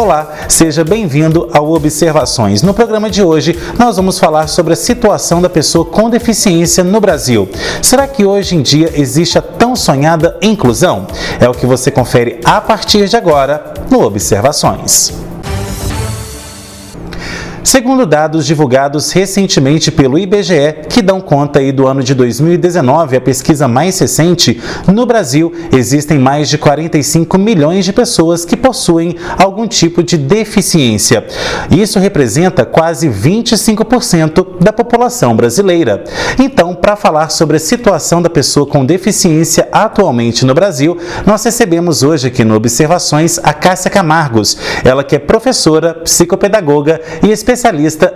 Olá, seja bem-vindo ao Observações. No programa de hoje, nós vamos falar sobre a situação da pessoa com deficiência no Brasil. Será que hoje em dia existe a tão sonhada inclusão? É o que você confere a partir de agora no Observações. Segundo dados divulgados recentemente pelo IBGE, que dão conta aí do ano de 2019, a pesquisa mais recente, no Brasil existem mais de 45 milhões de pessoas que possuem algum tipo de deficiência. Isso representa quase 25% da população brasileira. Então, para falar sobre a situação da pessoa com deficiência atualmente no Brasil, nós recebemos hoje aqui no Observações a Cássia Camargos, ela que é professora, psicopedagoga e especialista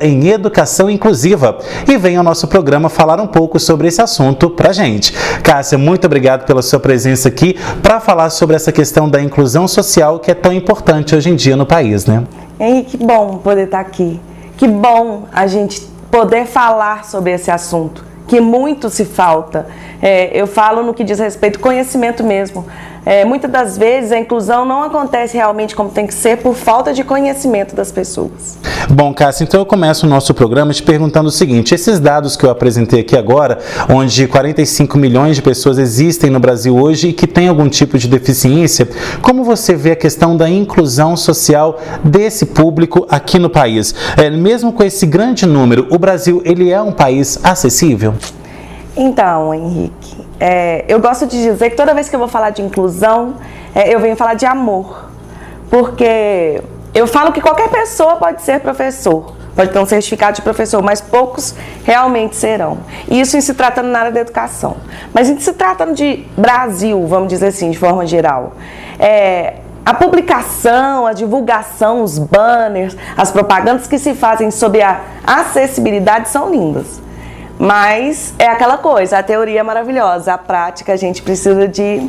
em educação inclusiva, e vem ao nosso programa falar um pouco sobre esse assunto pra gente. Cássia, muito obrigado pela sua presença aqui para falar sobre essa questão da inclusão social que é tão importante hoje em dia no país, né? Que bom poder estar aqui. Que bom a gente poder falar sobre esse assunto, que muito se falta. Eu falo no que diz respeito ao conhecimento mesmo. Muitas das vezes a inclusão não acontece realmente como tem que ser por falta de conhecimento das pessoas. Bom, Cássia, então eu começo o nosso programa te perguntando o seguinte: esses dados que eu apresentei aqui agora, onde 45 milhões de pessoas existem no Brasil hoje e que têm algum tipo de deficiência, como você vê a questão da inclusão social desse público aqui no país? Mesmo com esse grande número, o Brasil ele é um país acessível? Então, Henrique, eu gosto de dizer que toda vez que eu vou falar de inclusão, eu venho falar de amor. Porque eu falo que qualquer pessoa pode ser professor, pode ter um certificado de professor, mas poucos realmente serão. Isso em se tratando na área da educação. Mas em se tratando de Brasil, vamos dizer assim, de forma geral, a publicação, a divulgação, os banners, as propagandas que se fazem sobre a acessibilidade são lindas. Mas é aquela coisa, a teoria é maravilhosa, a prática a gente precisa de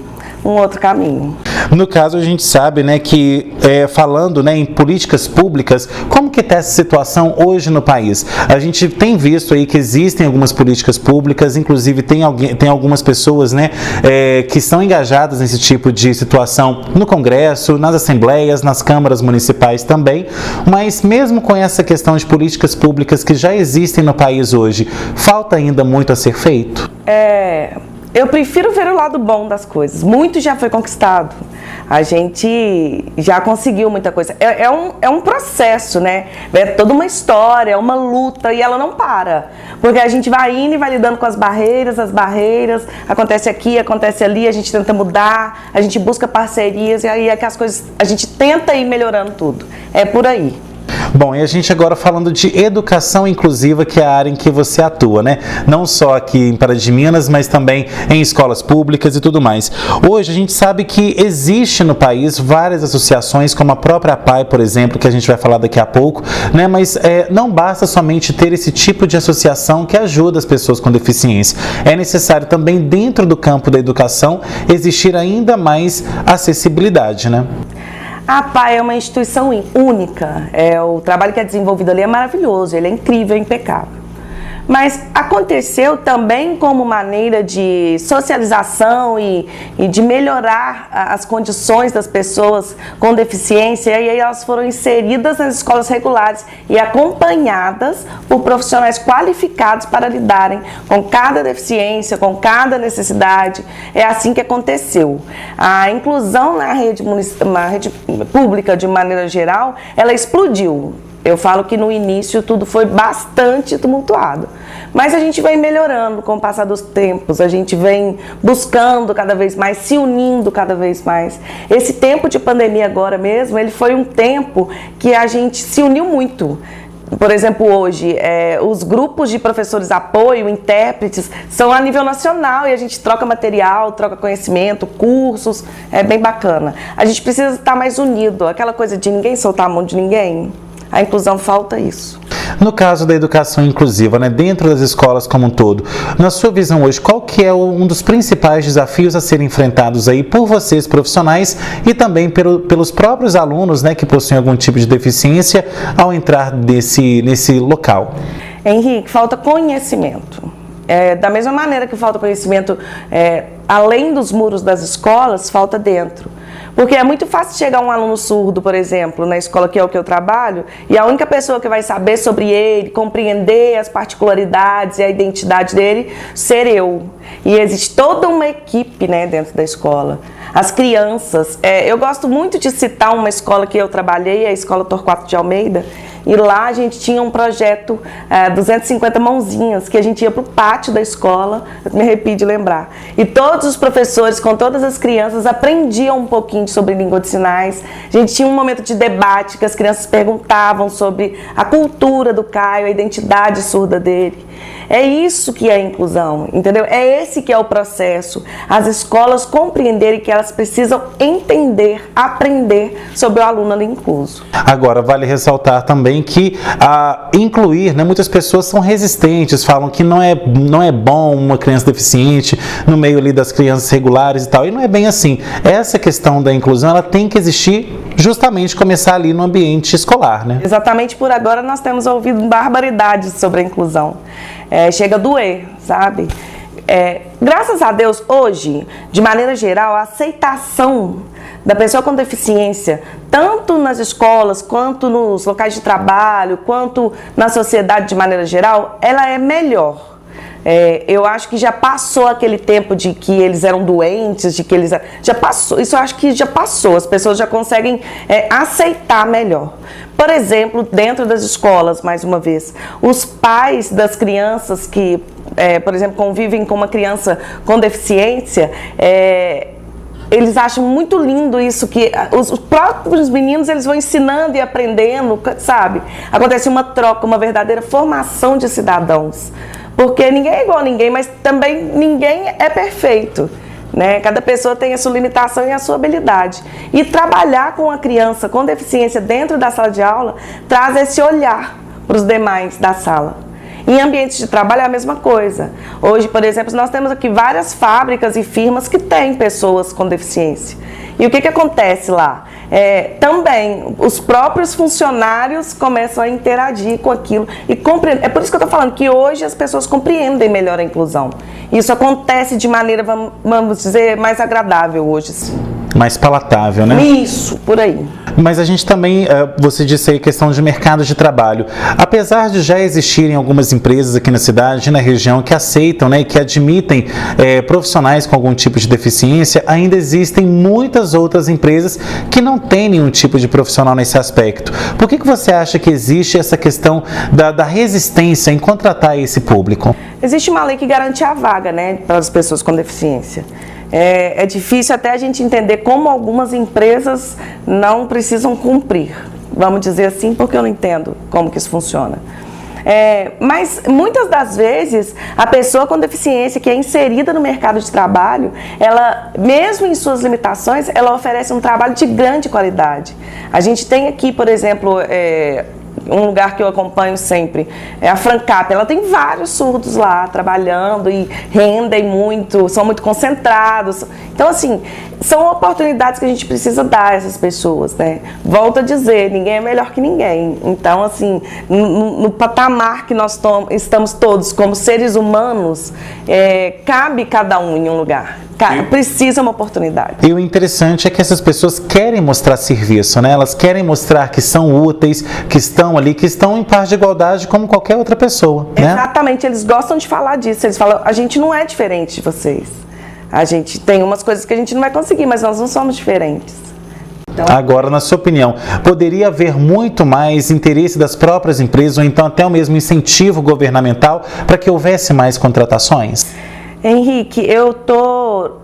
um outro caminho. No caso, a gente sabe, né, que falando, né, em políticas públicas, como que está essa situação hoje no país? A gente tem visto aí que existem algumas políticas públicas, inclusive tem algumas pessoas, né, que estão engajadas nesse tipo de situação no Congresso, nas assembleias, nas câmaras municipais também, mas mesmo com essa questão de políticas públicas que já existem no país hoje, falta ainda muito a ser feito? Eu prefiro ver o lado bom das coisas. Muito já foi conquistado. A gente já conseguiu muita coisa. É um processo, né? É toda uma história, é uma luta e ela não para. Porque a gente vai indo e vai lidando com as barreiras, acontece aqui, acontece ali, a gente tenta mudar, a gente busca parcerias e aí é que as coisas, a gente tenta ir melhorando tudo. É por aí. Bom, e a gente agora falando de educação inclusiva, que é a área em que você atua, né? Não só aqui em Pará de Minas, mas também em escolas públicas e tudo mais. Hoje a gente sabe que existe no país várias associações, como a própria APAE, por exemplo, que a gente vai falar daqui a pouco, né? Mas não basta somente ter esse tipo de associação que ajuda as pessoas com deficiência. É necessário também, dentro do campo da educação, existir ainda mais acessibilidade, né? A APAE é uma instituição única, o trabalho que é desenvolvido ali é maravilhoso, ele é incrível, é impecável. Mas aconteceu também como maneira de socialização e de melhorar as condições das pessoas com deficiência, e aí elas foram inseridas nas escolas regulares e acompanhadas por profissionais qualificados para lidarem com cada deficiência, com cada necessidade. É assim que aconteceu. A inclusão na rede pública, de maneira geral, ela explodiu. Eu falo que no início tudo foi bastante tumultuado, mas a gente vem melhorando com o passar dos tempos, a gente vem buscando cada vez mais, se unindo cada vez mais. Esse tempo de pandemia agora mesmo, ele foi um tempo que a gente se uniu muito. Por exemplo, hoje, os grupos de professores apoio, intérpretes, são a nível nacional e a gente troca material, troca conhecimento, cursos, é bem bacana. A gente precisa estar mais unido, aquela coisa de ninguém soltar a mão de ninguém. A inclusão falta isso. No caso da educação inclusiva, né, dentro das escolas como um todo, na sua visão hoje, qual que é um dos principais desafios a serem enfrentados aí por vocês profissionais e também pelos próprios alunos, né, que possuem algum tipo de deficiência ao entrar nesse local? Henrique, falta conhecimento. Da mesma maneira que falta conhecimento além dos muros das escolas, falta dentro. Porque é muito fácil chegar um aluno surdo, por exemplo, na escola que é o que eu trabalho, e a única pessoa que vai saber sobre ele, compreender as particularidades e a identidade dele, ser eu. E existe toda uma equipe, né, dentro da escola. As crianças, eu gosto muito de citar uma escola que eu trabalhei, a Escola Torquato de Almeida, e lá a gente tinha um projeto 250 mãozinhas, que a gente ia para o pátio da escola, eu me arrepio de lembrar. E todos os professores, com todas as crianças, aprendiam um pouquinho sobre língua de sinais. A gente tinha um momento de debate, que as crianças perguntavam sobre a cultura do Caio, a identidade surda dele. É isso que é a inclusão, entendeu? É esse que é o processo. As escolas compreenderem que elas precisam entender, aprender sobre o aluno ali incluso. Agora, vale ressaltar também que incluir, né, muitas pessoas são resistentes, falam que não é bom uma criança deficiente no meio ali das crianças regulares e tal, e não é bem assim. Essa questão da inclusão, ela tem que existir justamente começar ali no ambiente escolar, né? Exatamente, por agora nós temos ouvido barbaridades sobre a inclusão. Chega a doer, sabe? Graças a Deus, hoje, de maneira geral, a aceitação da pessoa com deficiência, tanto nas escolas, quanto nos locais de trabalho, quanto na sociedade de maneira geral, ela é melhor. Eu acho que já passou aquele tempo de que eles eram doentes, de que eles... Já passou, isso eu acho que já passou, as pessoas já conseguem aceitar melhor. Por exemplo, dentro das escolas, mais uma vez, os pais das crianças que, por exemplo, convivem com uma criança com deficiência, eles acham muito lindo isso, que os próprios meninos eles vão ensinando e aprendendo, sabe? Acontece uma troca, uma verdadeira formação de cidadãos. Porque ninguém é igual a ninguém, mas também ninguém é perfeito, né? Cada pessoa tem a sua limitação e a sua habilidade. E trabalhar com a criança com deficiência dentro da sala de aula traz esse olhar para os demais da sala. Em ambientes de trabalho é a mesma coisa. Hoje, por exemplo, nós temos aqui várias fábricas e firmas que têm pessoas com deficiência. E o que acontece lá? Também os próprios funcionários começam a interagir com aquilo e compreender. É por isso que eu estou falando que hoje as pessoas compreendem melhor a inclusão. Isso acontece de maneira, vamos dizer, mais agradável hoje. Mais palatável, né? Isso, por aí. Mas a gente também, você disse aí, questão de mercado de trabalho. Apesar de já existirem algumas empresas aqui na cidade, na região, que aceitam, né, e que admitem profissionais com algum tipo de deficiência, ainda existem muitas outras empresas que não têm nenhum tipo de profissional nesse aspecto. Por que você acha que existe essa questão da resistência em contratar esse público? Existe uma lei que garante a vaga, né, para as pessoas com deficiência. É difícil até a gente entender como algumas empresas não precisam cumprir, vamos dizer assim, porque eu não entendo como que isso funciona. Mas muitas das vezes a pessoa com deficiência que é inserida no mercado de trabalho, ela, mesmo em suas limitações, ela oferece um trabalho de grande qualidade. A gente tem aqui, por exemplo, um lugar que eu acompanho sempre, é a Francap. Ela tem vários surdos lá trabalhando e rendem muito, são muito concentrados. Então, assim, são oportunidades que a gente precisa dar a essas pessoas, né? Volto a dizer, ninguém é melhor que ninguém. Então, assim, no patamar que nós estamos todos como seres humanos, cabe cada um em um lugar. Precisa uma oportunidade. E o interessante é que essas pessoas querem mostrar serviço, né? Elas querem mostrar que são úteis, que estão ali, que estão em par de igualdade como qualquer outra pessoa, né? Exatamente, eles gostam de falar disso. Eles falam, a gente não é diferente de vocês. A gente tem umas coisas que a gente não vai conseguir, mas nós não somos diferentes. Então... Agora, na sua opinião, poderia haver muito mais interesse das próprias empresas ou então até o mesmo incentivo governamental para que houvesse mais contratações? Henrique, eu estou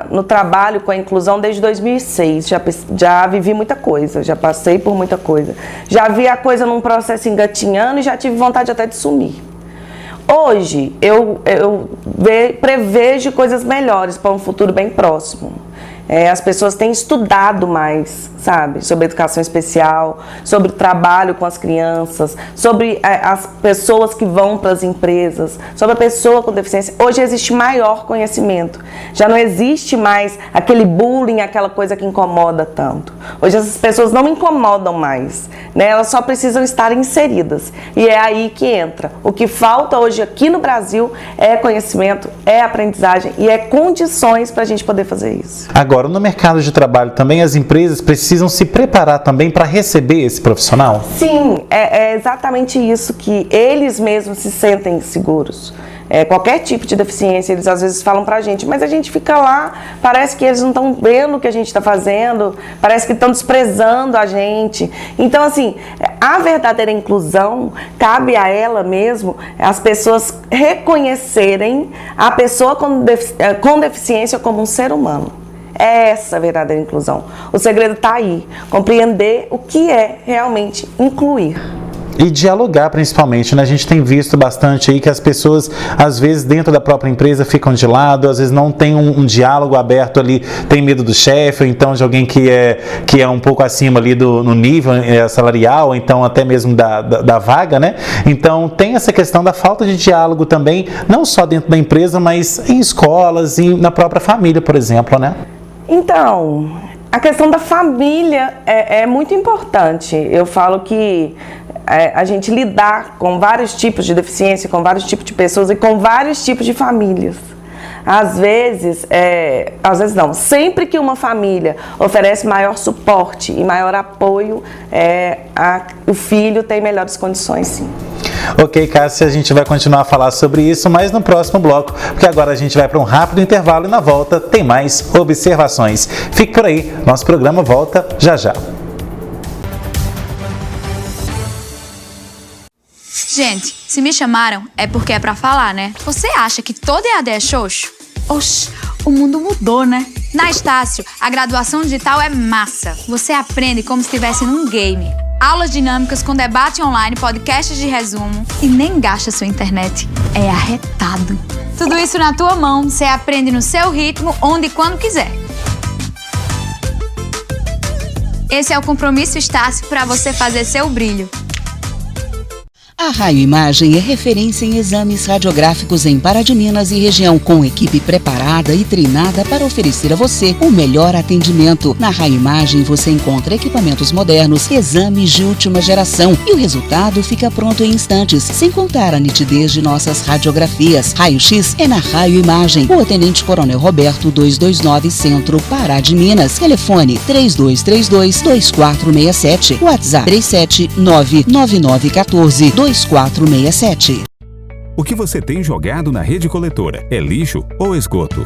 no trabalho com a inclusão desde 2006, já vivi muita coisa, já passei por muita coisa. Já vi a coisa num processo engatinhando e já tive vontade até de sumir. Hoje, eu prevejo coisas melhores para um futuro bem próximo. As pessoas têm estudado mais, sabe, sobre educação especial, sobre o trabalho com as crianças, sobre as pessoas que vão para as empresas, sobre a pessoa com deficiência. Hoje existe maior conhecimento. Já não existe mais aquele bullying, aquela coisa que incomoda tanto. Hoje essas pessoas não incomodam mais, né? Elas só precisam estar inseridas. E é aí que entra. O que falta hoje aqui no Brasil é conhecimento, é aprendizagem e é condições para a gente poder fazer isso. Agora, no mercado de trabalho também, as empresas precisam se preparar também para receber esse profissional? Sim, é exatamente isso, que eles mesmos se sentem seguros. Qualquer tipo de deficiência, eles às vezes falam pra gente, mas a gente fica lá, parece que eles não estão vendo o que a gente está fazendo, parece que estão desprezando a gente. Então, assim, a verdadeira inclusão cabe a ela mesmo, as pessoas reconhecerem a pessoa com deficiência como um ser humano. É essa a verdadeira inclusão. O segredo está aí, compreender o que é realmente incluir. E dialogar, principalmente, né? A gente tem visto bastante aí que as pessoas, às vezes, dentro da própria empresa ficam de lado, às vezes não tem um diálogo aberto ali, tem medo do chefe, ou então de alguém que é um pouco acima ali no nível salarial, ou então até mesmo da vaga, né? Então, tem essa questão da falta de diálogo também, não só dentro da empresa, mas em escolas e na própria família, por exemplo, né? Então, a questão da família é muito importante. Eu falo que a gente lidar com vários tipos de deficiência, com vários tipos de pessoas e com vários tipos de famílias. Às vezes não, sempre que uma família oferece maior suporte e maior apoio, o filho tem melhores condições, sim. Ok, Cássia, a gente vai continuar a falar sobre isso, mas no próximo bloco, porque agora a gente vai para um rápido intervalo e na volta tem mais observações. Fique por aí, nosso programa volta já já. Gente, se me chamaram é porque é pra falar, né? Você acha que todo EAD é xoxo? Oxi, o mundo mudou, né? Na Estácio, a graduação digital é massa. Você aprende como se estivesse num game. Aulas dinâmicas com debate online, podcasts de resumo e nem gasta sua internet. É arretado. Tudo isso na tua mão, você aprende no seu ritmo, onde e quando quiser. Esse é o compromisso Estácio para você fazer seu brilho. A Raio Imagem é referência em exames radiográficos em Pará de Minas e região, com equipe preparada e treinada para oferecer a você o melhor atendimento. Na Raio Imagem você encontra equipamentos modernos, exames de última geração e o resultado fica pronto em instantes, sem contar a nitidez de nossas radiografias. Raio-X é na Raio Imagem, Rua Tenente Coronel Roberto 229, Centro, Pará de Minas. Telefone 3232-2467, WhatsApp 3799914-2467. O que você tem jogado na rede coletora é lixo ou esgoto?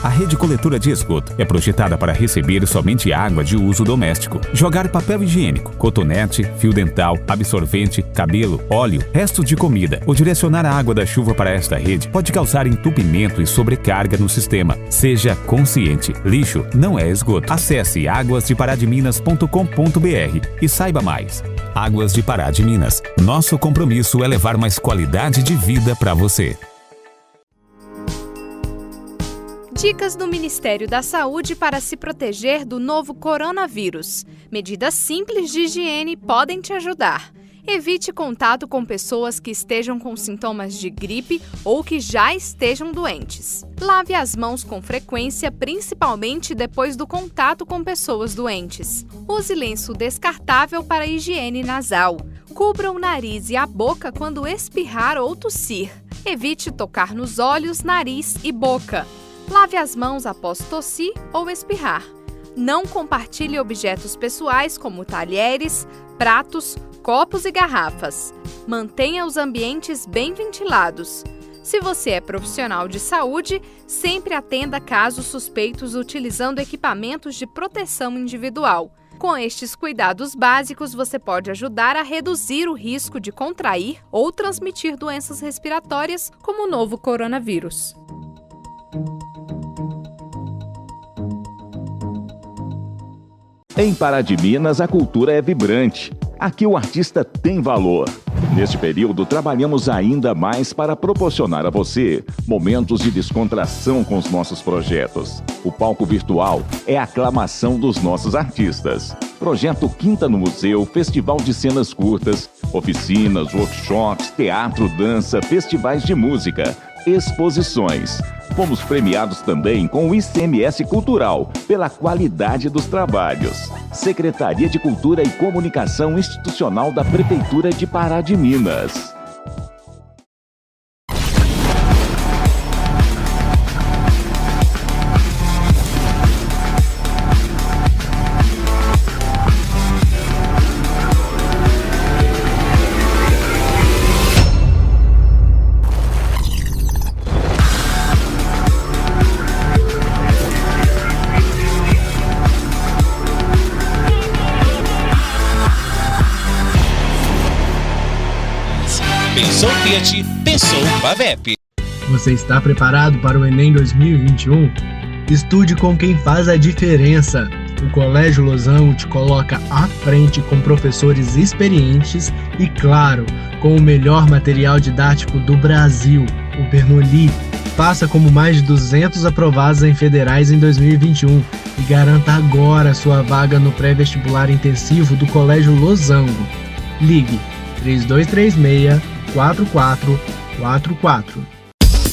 A rede coletora de esgoto é projetada para receber somente água de uso doméstico. Jogar papel higiênico, cotonete, fio dental, absorvente, cabelo, óleo, restos de comida ou direcionar a água da chuva para esta rede pode causar entupimento e sobrecarga no sistema. Seja consciente, lixo não é esgoto. Acesse aguasdeparadiminas.com.br e saiba mais. Águas de Pará de Minas. Nosso compromisso é levar mais qualidade de vida para você. Dicas do Ministério da Saúde para se proteger do novo coronavírus. Medidas simples de higiene podem te ajudar. Evite contato com pessoas que estejam com sintomas de gripe ou que já estejam doentes. Lave as mãos com frequência, principalmente depois do contato com pessoas doentes. Use lenço descartável para higiene nasal. Cubra o nariz e a boca quando espirrar ou tossir. Evite tocar nos olhos, nariz e boca. Lave as mãos após tossir ou espirrar. Não compartilhe objetos pessoais como talheres, pratos, copos e garrafas. Mantenha os ambientes bem ventilados. Se você é profissional de saúde, sempre atenda casos suspeitos utilizando equipamentos de proteção individual. Com estes cuidados básicos, você pode ajudar a reduzir o risco de contrair ou transmitir doenças respiratórias como o novo coronavírus. Em Pará de Minas, a cultura é vibrante. Aqui o artista tem valor. Neste período, trabalhamos ainda mais para proporcionar a você momentos de descontração com os nossos projetos. O palco virtual é a aclamação dos nossos artistas. Projeto Quinta no Museu, festival de cenas curtas, oficinas, workshops, teatro, dança, festivais de música, exposições. Fomos premiados também com o ICMS Cultural, pela qualidade dos trabalhos. Secretaria de Cultura e Comunicação Institucional da Prefeitura de Pará de Minas. Pensou Fiat, pensou Pavep. Você está preparado para o Enem 2021? Estude com quem faz a diferença. O Colégio Losango te coloca à frente com professores experientes e, claro, com o melhor material didático do Brasil, o Bernoulli. Faça como mais de 200 aprovados em federais em 2021 e garanta agora sua vaga no pré-vestibular intensivo do Colégio Losango. Ligue 3236-4444.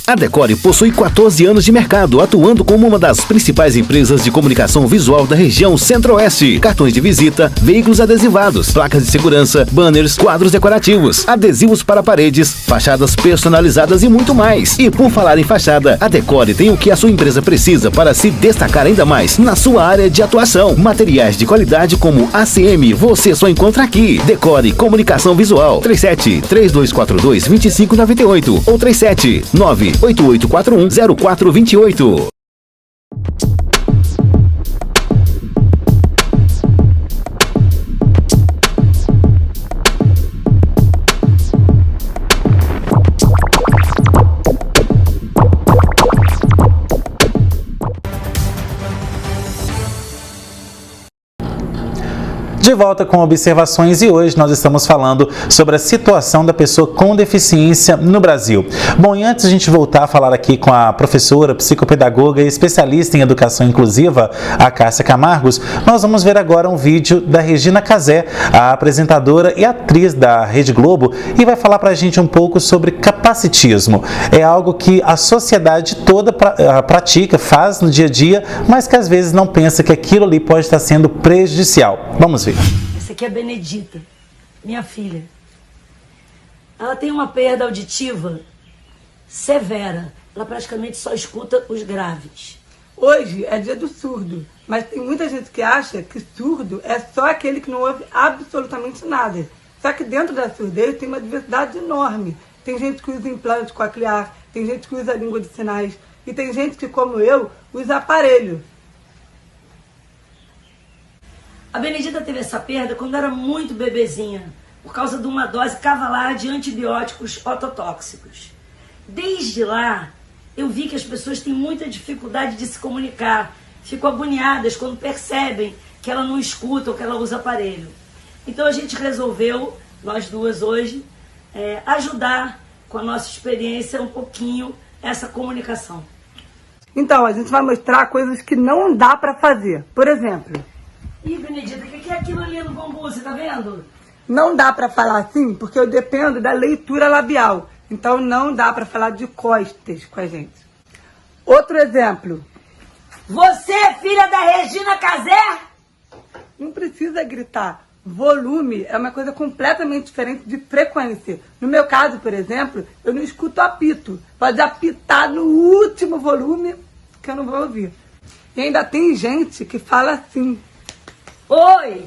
A Decore possui 14 anos de mercado, atuando como uma das principais empresas de comunicação visual da região Centro-Oeste. Cartões de visita, veículos adesivados, placas de segurança, banners, quadros decorativos, adesivos para paredes, fachadas personalizadas e muito mais. E por falar em fachada, a Decore tem o que a sua empresa precisa para se destacar ainda mais na sua área de atuação. Materiais de qualidade como ACM, você só encontra aqui. Decore Comunicação Visual, 37-3242-2598 ou 37-98841-0428. De volta com observações e hoje nós estamos falando sobre a situação da pessoa com deficiência no Brasil. Bom, e antes de a gente voltar a falar aqui com a professora, psicopedagoga e especialista em educação inclusiva, a Cássia Camargos, nós vamos ver agora um vídeo da Regina Casé, a apresentadora e atriz da Rede Globo, e vai falar pra gente um pouco sobre capacitismo. É algo que a sociedade toda pratica, faz no dia a dia, mas que às vezes não pensa que aquilo ali pode estar sendo prejudicial. Vamos ver. Essa aqui é a Benedita, minha filha. Ela tem uma perda auditiva severa. Ela praticamente só escuta os graves. Hoje é dia do surdo, mas tem muita gente que acha que surdo é só aquele que não ouve absolutamente nada. Só que dentro da surdez tem uma diversidade enorme. Tem gente que usa implante coclear, tem gente que usa língua de sinais e tem gente que, como eu, usa aparelho. A Benedita teve essa perda quando era muito bebezinha, por causa de uma dose cavalar de antibióticos ototóxicos. Desde lá, eu vi que as pessoas têm muita dificuldade de se comunicar, ficam agoniadas quando percebem que ela não escuta ou que ela usa aparelho. Então a gente resolveu, nós duas hoje, ajudar com a nossa experiência um pouquinho essa comunicação. Então, a gente vai mostrar coisas que não dá para fazer. Por exemplo... Ih, Benedita, o que é aquilo ali no bambu, você tá vendo? Não dá para falar assim, porque eu dependo da leitura labial. Então não dá para falar de costas com a gente. Outro exemplo. Você é filha da Regina Casé? Não precisa gritar. Volume é uma coisa completamente diferente de frequência. No meu caso, por exemplo, eu não escuto apito. Pode apitar no último volume que eu não vou ouvir. E ainda tem gente que fala assim. Oi,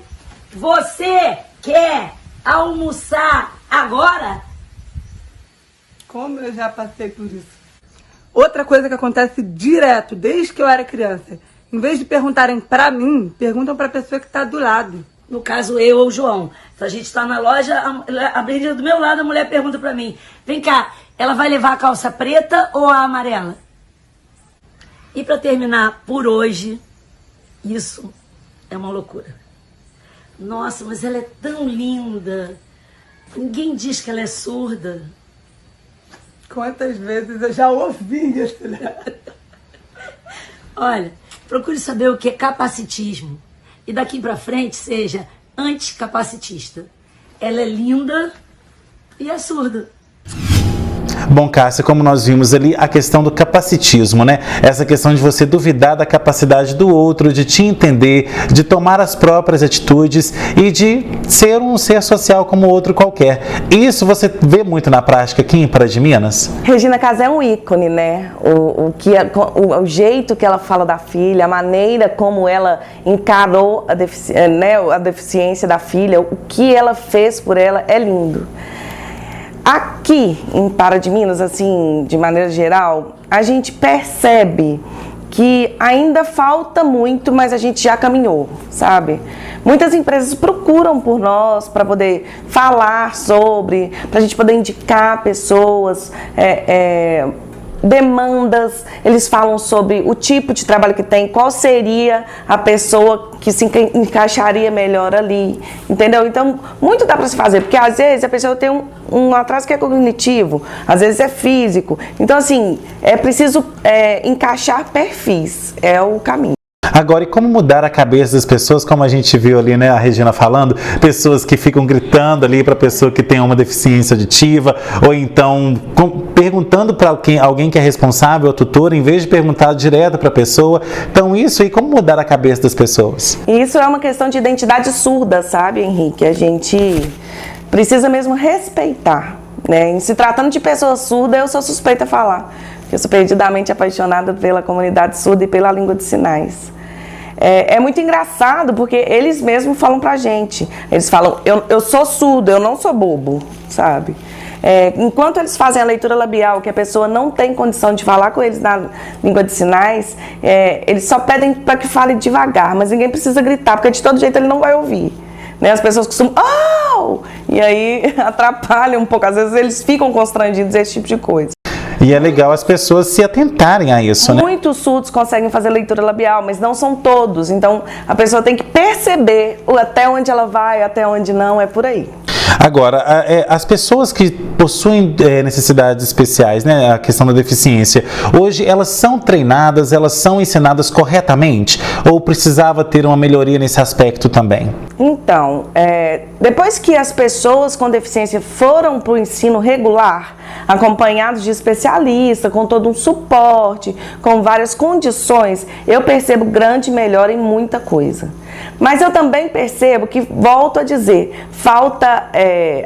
você quer almoçar agora? Como eu já passei por isso. Outra coisa que acontece direto, desde que eu era criança. Em vez de perguntarem pra mim, perguntam pra pessoa que tá do lado. No caso, eu ou o João. Se a gente tá na loja, a Benedita do meu lado, a mulher pergunta pra mim. Vem cá, ela vai levar a calça preta ou a amarela? E pra terminar, por hoje, isso... é uma loucura. Nossa, mas ela é tão linda. Ninguém diz que ela é surda. Quantas vezes eu já ouvi isso, né? Olha, procure saber o que é capacitismo. E daqui pra frente seja anticapacitista. Ela é linda e é surda. Bom, Cássia, como nós vimos ali, a questão do capacitismo, né? Essa questão de você duvidar da capacidade do outro, de te entender, de tomar as próprias atitudes e de ser um ser social como outro qualquer. Isso você vê muito na prática aqui em Pará de Minas? Regina Casé é um ícone, né? O jeito que ela fala da filha, a maneira como ela encarou a deficiência da filha, o que ela fez por ela é lindo. Aqui em Pará de Minas, assim, de maneira geral, a gente percebe que ainda falta muito, mas a gente já caminhou, sabe? Muitas empresas procuram por nós para poder falar sobre, para a gente poder indicar pessoas, demandas, eles falam sobre o tipo de trabalho que tem, qual seria a pessoa que se encaixaria melhor ali, entendeu? Então, muito dá para se fazer, porque às vezes a pessoa tem um atraso que é cognitivo, às vezes é físico. Então, assim, é preciso encaixar perfis, é o caminho. Agora, e como mudar a cabeça das pessoas, como a gente viu ali, né, a Regina falando, pessoas que ficam gritando ali para a pessoa que tem uma deficiência auditiva, ou então perguntando para alguém que é responsável, o tutor, em vez de perguntar direto para a pessoa. Então, isso aí, como mudar a cabeça das pessoas? Isso é uma questão de identidade surda, sabe, Henrique? A gente precisa mesmo respeitar, né? Em se tratando de pessoa surda, eu sou suspeita a falar. Eu sou perdidamente apaixonada pela comunidade surda e pela língua de sinais. É muito engraçado porque eles mesmos falam pra gente. Eles falam, eu sou surdo, eu não sou bobo, sabe? Enquanto eles fazem a leitura labial, que a pessoa não tem condição de falar com eles na língua de sinais, eles só pedem para que fale devagar, mas ninguém precisa gritar, porque de todo jeito ele não vai ouvir. Né? As pessoas costumam, e aí atrapalham um pouco, às vezes eles ficam constrangidos esse tipo de coisa. E é legal as pessoas se atentarem a isso, né? Muitos surdos conseguem fazer leitura labial, mas não são todos. Então, a pessoa tem que perceber até onde ela vai, até onde não, é por aí. Agora, as pessoas que possuem necessidades especiais, né, a questão da deficiência, hoje elas são treinadas, elas são ensinadas corretamente? Ou precisava ter uma melhoria nesse aspecto também? Então, depois que as pessoas com deficiência foram para o ensino regular, acompanhados de especialistas, com todo um suporte, com várias condições, eu percebo grande melhora em muita coisa. Mas eu também percebo que, volto a dizer, falta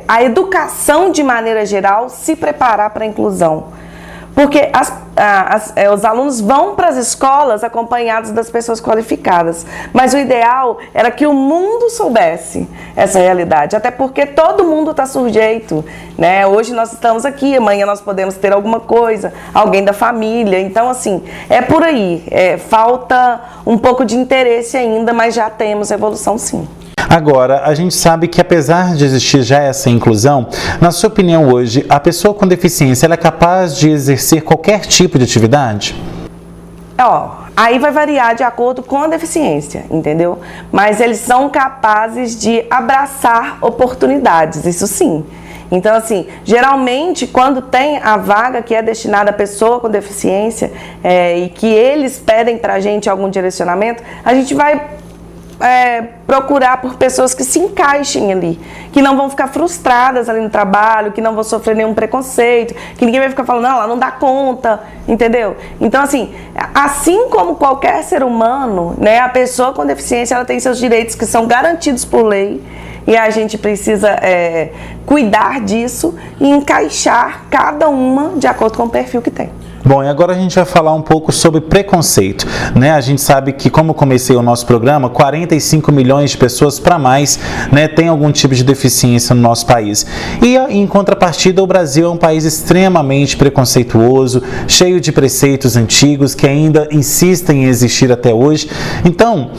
a educação de maneira geral se preparar para a inclusão. Porque os alunos vão para as escolas acompanhados das pessoas qualificadas. Mas o ideal era que o mundo soubesse essa realidade. Até porque todo mundo está sujeito, né? Hoje nós estamos aqui, amanhã nós podemos ter alguma coisa, alguém da família. Então, assim, é por aí. Falta um pouco de interesse ainda, mas já temos evolução sim. Agora, a gente sabe que apesar de existir já essa inclusão, na sua opinião hoje, a pessoa com deficiência ela é capaz de exercer qualquer tipo de atividade? Aí vai variar de acordo com a deficiência, entendeu? Mas eles são capazes de abraçar oportunidades, isso sim. Então, assim, geralmente, quando tem a vaga que é destinada à pessoa com deficiência e que eles pedem pra gente algum direcionamento, a gente vai procurar por pessoas que se encaixem ali, que não vão ficar frustradas ali no trabalho, que não vão sofrer nenhum preconceito, que ninguém vai ficar falando, não, ela não dá conta, entendeu? Então, assim como qualquer ser humano, né, a pessoa com deficiência, ela tem seus direitos que são garantidos por lei, e a gente precisa cuidar disso e encaixar cada uma de acordo com o perfil que tem. Bom, e agora a gente vai falar um pouco sobre preconceito, né? A gente sabe que, como comecei o nosso programa, 45 milhões de pessoas para mais, né, tem algum tipo de deficiência no nosso país. E, em contrapartida, o Brasil é um país extremamente preconceituoso, cheio de preceitos antigos que ainda insistem em existir até hoje. Então,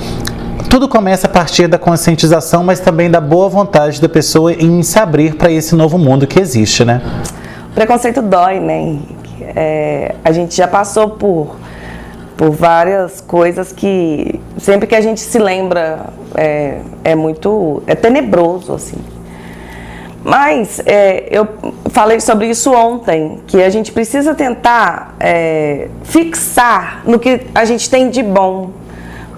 tudo começa a partir da conscientização, mas também da boa vontade da pessoa em se abrir para esse novo mundo que existe, né? O preconceito dói, né? A gente já passou por várias coisas que sempre que a gente se lembra é tenebroso, assim. Mas eu falei sobre isso ontem, que a gente precisa tentar fixar no que a gente tem de bom,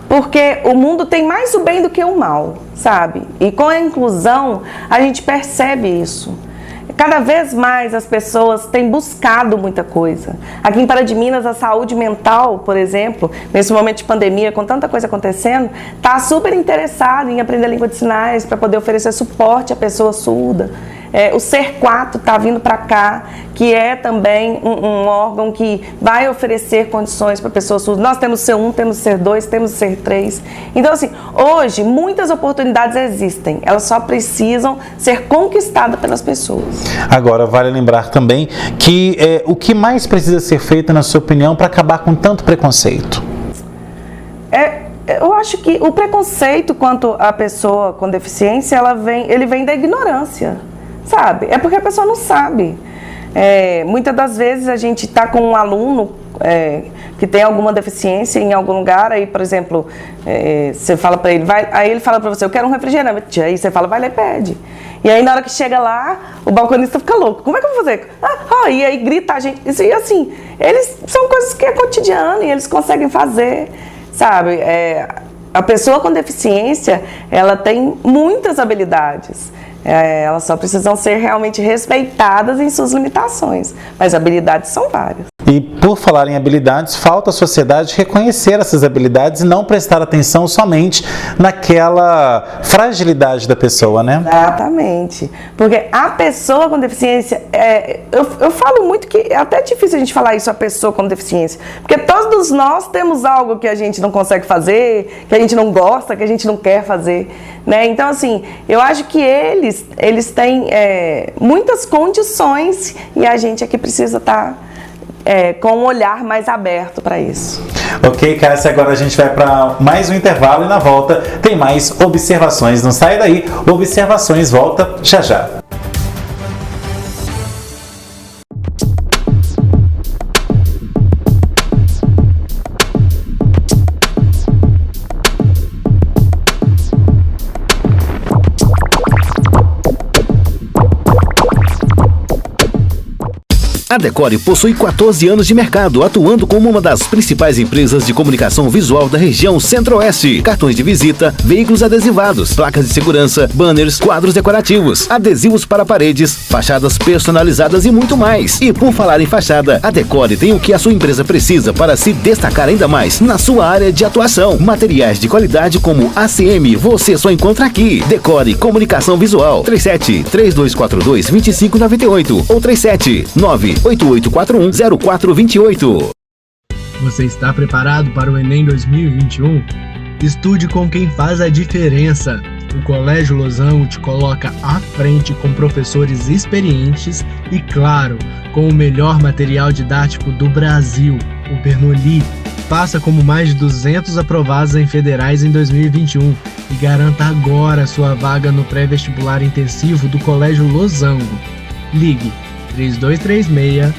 porque o mundo tem mais o bem do que o mal, sabe? E com a inclusão a gente percebe isso. Cada vez mais as pessoas têm buscado muita coisa. Aqui em Pará de Minas, a saúde mental, por exemplo, nesse momento de pandemia, com tanta coisa acontecendo, está super interessado em aprender a língua de sinais para poder oferecer suporte à pessoa surda. O CER4 está vindo para cá, que é também um órgão que vai oferecer condições para pessoas surdas. Nós temos o C1, temos o C2, temos o C3. Então, assim, hoje muitas oportunidades existem, elas só precisam ser conquistadas pelas pessoas. Agora, vale lembrar também que o que mais precisa ser feito, na sua opinião, para acabar com tanto preconceito? Eu acho que o preconceito quanto à pessoa com deficiência, ele vem da ignorância, sabe? É porque a pessoa não sabe. Muitas das vezes a gente está com um aluno que tem alguma deficiência em algum lugar, aí, por exemplo, você fala para ele, aí ele fala para você, eu quero um refrigerante, aí você fala, vai lá e pede. E aí na hora que chega lá, o balconista fica louco, como é que eu vou fazer? E aí grita a gente, e assim, são coisas que é cotidiano e eles conseguem fazer, sabe? A pessoa com deficiência, ela tem muitas habilidades. Elas só precisam ser realmente respeitadas em suas limitações, mas habilidades são várias. E por falar em habilidades, falta a sociedade reconhecer essas habilidades e não prestar atenção somente naquela fragilidade da pessoa, né? Exatamente. Porque a pessoa com deficiência, eu falo muito que é até difícil a gente falar isso, a pessoa com deficiência, porque todos nós temos algo que a gente não consegue fazer, que a gente não gosta, que a gente não quer fazer, né? Então, assim, eu acho que eles têm muitas condições e a gente aqui precisa estar com um olhar mais aberto para isso. Ok, Cássia, agora a gente vai para mais um intervalo e na volta tem mais observações. Não sai daí, Observações volta já já. A Decore possui 14 anos de mercado, atuando como uma das principais empresas de comunicação visual da região Centro-Oeste. Cartões de visita, veículos adesivados, placas de segurança, banners, quadros decorativos, adesivos para paredes, fachadas personalizadas e muito mais. E por falar em fachada, a Decore tem o que a sua empresa precisa para se destacar ainda mais na sua área de atuação. Materiais de qualidade como ACM, você só encontra aqui. Decore Comunicação Visual, 37-3242-2598 ou 37-98841-0428. Você está preparado para o Enem 2021? Estude com quem faz a diferença. O Colégio Losango te coloca à frente com professores experientes e, claro, com o melhor material didático do Brasil, o Bernoulli. Faça como mais de 200 aprovados em federais em 2021 e garanta agora sua vaga no pré-vestibular intensivo do Colégio Losango. Ligue 3236-4444.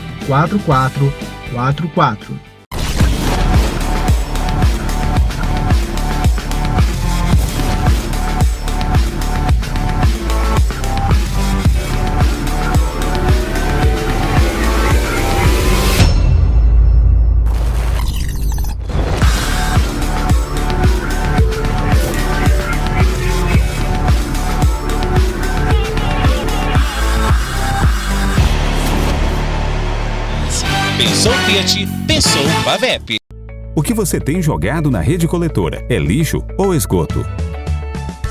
Pensou Fiat, pensou Pavep. O que você tem jogado na rede coletora é lixo ou esgoto?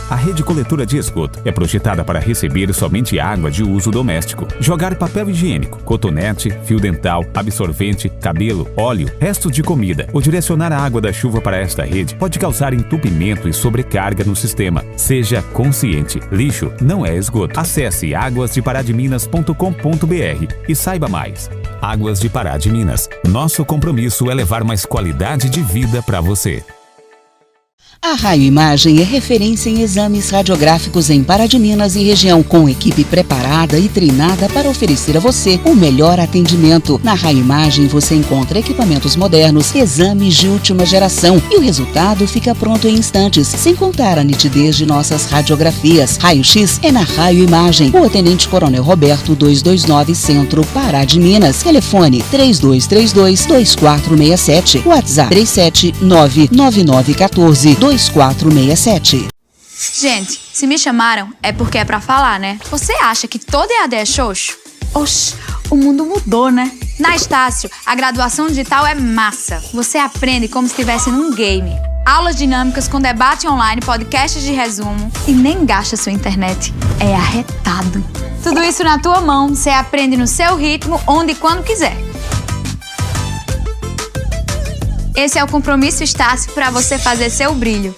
A rede coletora de esgoto é projetada para receber somente água de uso doméstico. Jogar papel higiênico, cotonete, fio dental, absorvente, cabelo, óleo, restos de comida ou direcionar a água da chuva para esta rede pode causar entupimento e sobrecarga no sistema. Seja consciente, lixo não é esgoto. Acesse aguasdeparadiminas.com.br e saiba mais. Águas de Pará de Minas. Nosso compromisso é levar mais qualidade de vida para você. A Raio Imagem é referência em exames radiográficos em Pará de Minas e região, com equipe preparada e treinada para oferecer a você o melhor atendimento. Na Raio Imagem você encontra equipamentos modernos, exames de última geração e o resultado fica pronto em instantes, sem contar a nitidez de nossas radiografias. Raio-X é na Raio Imagem, Rua Tenente Coronel Roberto 229, Centro, Pará de Minas. Telefone 3232-2467, WhatsApp 3799914-2467. Gente, se me chamaram é porque é pra falar, né? Você acha que todo EAD é xoxo? Oxi, o mundo mudou, né? Na Estácio, a graduação digital é massa. Você aprende como se estivesse num game. Aulas dinâmicas com debate online, podcasts de resumo e nem gasta sua internet. É arretado. Tudo isso na tua mão, você aprende no seu ritmo, onde e quando quiser. Esse é o compromisso Estácio para você fazer seu brilho.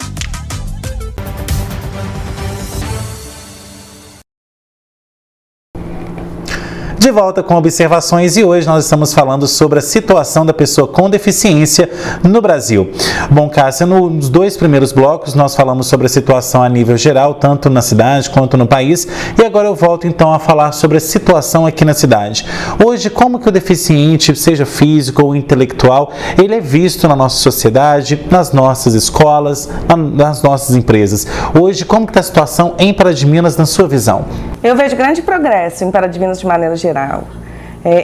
De volta com observações e hoje nós estamos falando sobre a situação da pessoa com deficiência no Brasil. Bom, Cássia, nos 2 primeiros blocos nós falamos sobre a situação a nível geral, tanto na cidade quanto no país, e agora eu volto então a falar sobre a situação aqui na cidade. Hoje, como que o deficiente, seja físico ou intelectual, ele é visto na nossa sociedade, nas nossas escolas, nas nossas empresas? Hoje, como que está a situação em Pará de Minas na sua visão? Eu vejo grande progresso em Pará de Minas de maneira geral.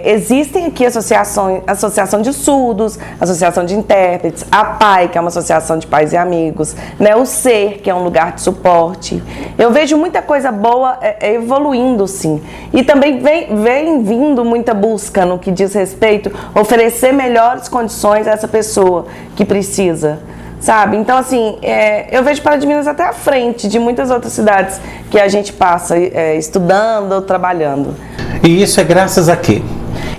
Existem aqui associação de surdos, associação de intérpretes, a PAI, que é uma associação de pais e amigos, né? O SER, que é um lugar de suporte. Eu vejo muita coisa boa evoluindo, sim. E também vem vindo muita busca no que diz respeito a oferecer melhores condições a essa pessoa que precisa. Sabe? Então, assim, eu vejo Pará de Minas até à frente de muitas outras cidades que a gente passa estudando ou trabalhando. E isso é graças a quê?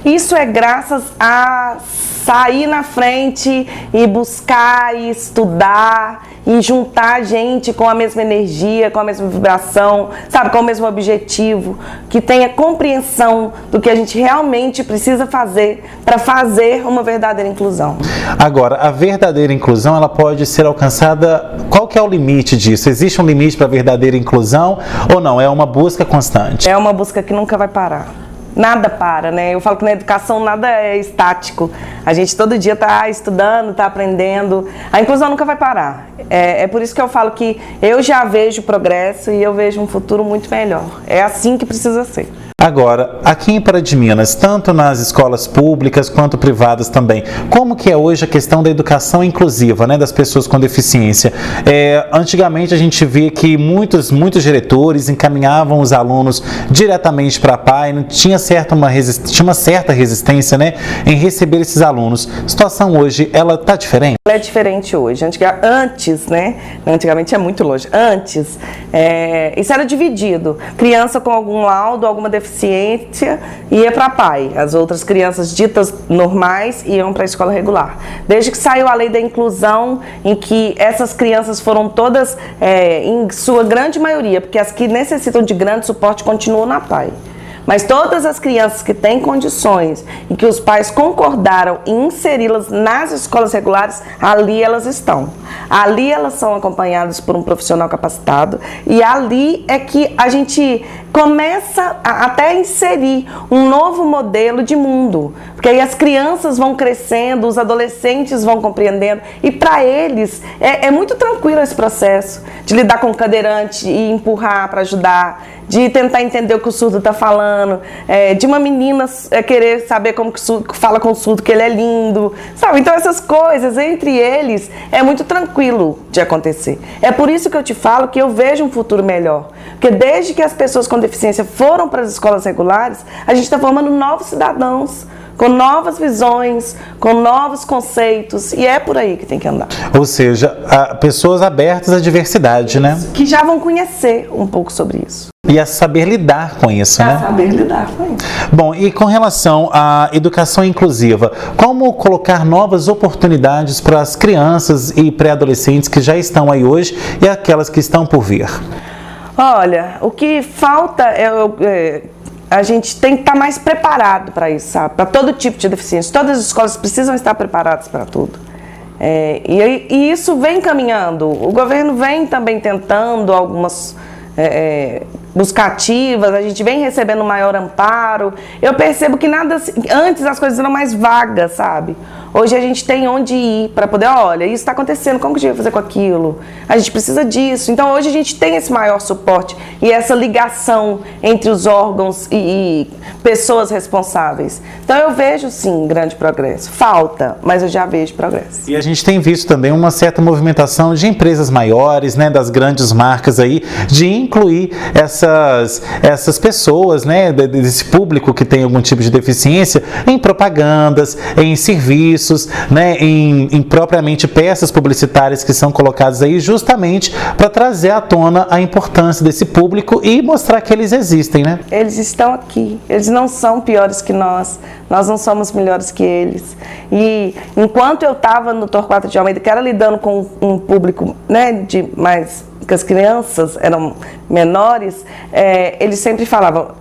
Isso é graças a sair na frente e buscar e estudar e juntar gente com a mesma energia, com a mesma vibração, sabe, com o mesmo objetivo, que tenha compreensão do que a gente realmente precisa fazer para fazer uma verdadeira inclusão. Agora, a verdadeira inclusão, ela pode ser alcançada, qual que é o limite disso? Existe um limite para a verdadeira inclusão ou não? É uma busca constante? É uma busca que nunca vai parar. Nada para, né? Eu falo que na educação nada é estático. A gente todo dia está estudando, está aprendendo. A inclusão nunca vai parar. É por isso que eu falo que eu já vejo progresso e eu vejo um futuro muito melhor. É assim que precisa ser. Agora, aqui em Pará de Minas, tanto nas escolas públicas quanto privadas também, como que é hoje a questão da educação inclusiva, né, das pessoas com deficiência? Antigamente a gente via que muitos diretores encaminhavam os alunos diretamente para a PAI, não tinha uma certa resistência, né, em receber esses alunos. A situação hoje, ela está diferente? Ela é diferente hoje. Antes, né, antigamente é muito longe, antes, isso era dividido. Criança com algum laudo, alguma deficiência, ia para a PAI. As outras crianças ditas normais iam para a escola regular. Desde que saiu a lei da inclusão, em que essas crianças foram todas, em sua grande maioria, porque as que necessitam de grande suporte continuam na PAI. Mas todas as crianças que têm condições e que os pais concordaram em inseri-las nas escolas regulares, ali elas estão. Ali elas são acompanhadas por um profissional capacitado e ali é que a gente começa a até inserir um novo modelo de mundo. Porque aí as crianças vão crescendo, os adolescentes vão compreendendo e para eles é muito tranquilo esse processo de lidar com o cadeirante e empurrar para ajudar, de tentar entender o que o surdo está falando, de uma menina querer saber como que fala com o surdo, que ele é lindo, sabe? Então essas coisas entre eles é muito tranquilo de acontecer. É por isso que eu te falo que eu vejo um futuro melhor. Porque desde que as pessoas com deficiência foram para as escolas regulares, a gente está formando novos cidadãos, com novas visões, com novos conceitos, e é por aí que tem que andar. Ou seja, pessoas abertas à diversidade, né? Que já vão conhecer um pouco sobre isso. E a saber lidar com isso, né? A saber lidar com isso. Bom, e com relação à educação inclusiva, como colocar novas oportunidades para as crianças e pré-adolescentes que já estão aí hoje e aquelas que estão por vir? Olha, o que falta a gente tem que estar mais preparado para isso, sabe? Para todo tipo de deficiência. Todas as escolas precisam estar preparadas para tudo. E isso vem caminhando. O governo vem também tentando algumas buscativas, a gente vem recebendo maior amparo. Eu percebo que antes as coisas eram mais vagas, sabe? Hoje a gente tem onde ir para poder, olha, isso está acontecendo, como que a gente vai fazer com aquilo? A gente precisa disso. Então hoje a gente tem esse maior suporte e essa ligação entre os órgãos e pessoas responsáveis. Então eu vejo sim grande progresso. Falta, mas eu já vejo progresso. E a gente tem visto também uma certa movimentação de empresas maiores, né, das grandes marcas aí, de incluir essas pessoas, né, desse público que tem algum tipo de deficiência em propagandas, em serviços, né, em propriamente peças publicitárias que são colocadas aí justamente para trazer à tona a importância desse público e mostrar que eles existem, né? Eles estão aqui, eles não são piores que nós não somos melhores que eles. E enquanto eu estava no Torquato de Almeida, que era lidando com um público, né, de mais que as crianças eram menores, eles sempre falavam,